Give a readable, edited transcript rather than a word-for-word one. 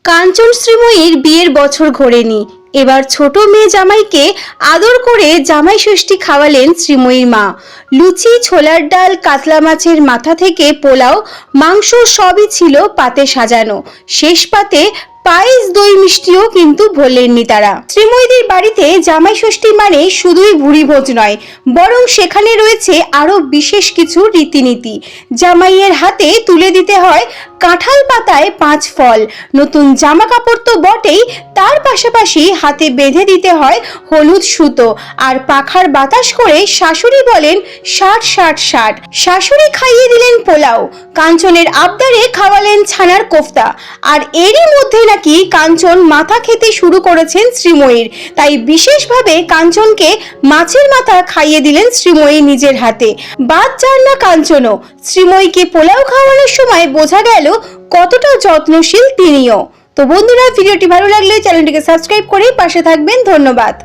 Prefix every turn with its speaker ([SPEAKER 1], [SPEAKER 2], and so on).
[SPEAKER 1] কাঞ্চন শ্রীময়ীর বিয়ের বছর ঘোরেনি। এবার ছোট মেয়ে জামাইকে আদর করে জামাই ষষ্ঠী খাওয়ালেন শ্রীময়ীর মা। লুচি, ছোলার ডাল, কাতলা মাছের মাথা থেকে পোলাও, মাংস সবই ছিল পাতে সাজানো। শেষ পাতে পায়েস, দই মিষ্টিও কিন্তু ভোলেননি তারা। শ্রীময়ীদের বাড়িতে জামাই ষষ্ঠী মানে শুধুই ভুরি ভোজ নয়, বরং সেখানে রয়েছে আরো বিশেষ কিছু রীতিনীতি। জামাইয়ের হাতে তুলে দিতে হয় কাঁঠাল পাতায় 5 ফল, নতুন জামা কাপড় তো বটেই, তার পাশাপাশি হাতে বেঁধে দিতে হয় হলুদ সুতো, আর পাখার বাতাস করে শাশুড়ি বলেন 60 60 60। শাশুড়ি খাইয়ে দিলেন পোলাও, কাঞ্চনের আবদারে খাওয়ালেন ছানার কোফতা, আর এরই মধ্যে নাকি কাঞ্চন মাথা খেতে শুরু করেছেন শ্রীময়ীর। তাই বিশেষভাবে কাঞ্চনকে মাছের মাথা খাইয়ে দিলেন শ্রীময়ী নিজের হাতে। বাদ যান না কাঞ্চনও, শ্রীময়ীকে পোলাও খাওয়ানোর সময় বোঝা গেল কতটা যত্নশীল তিনিও। তো বন্ধুরা, ভিডিওটি ভালো লাগলে চ্যানেলটিকে সাবস্ক্রাইব করে পাশে থাকবেন। ধন্যবাদ।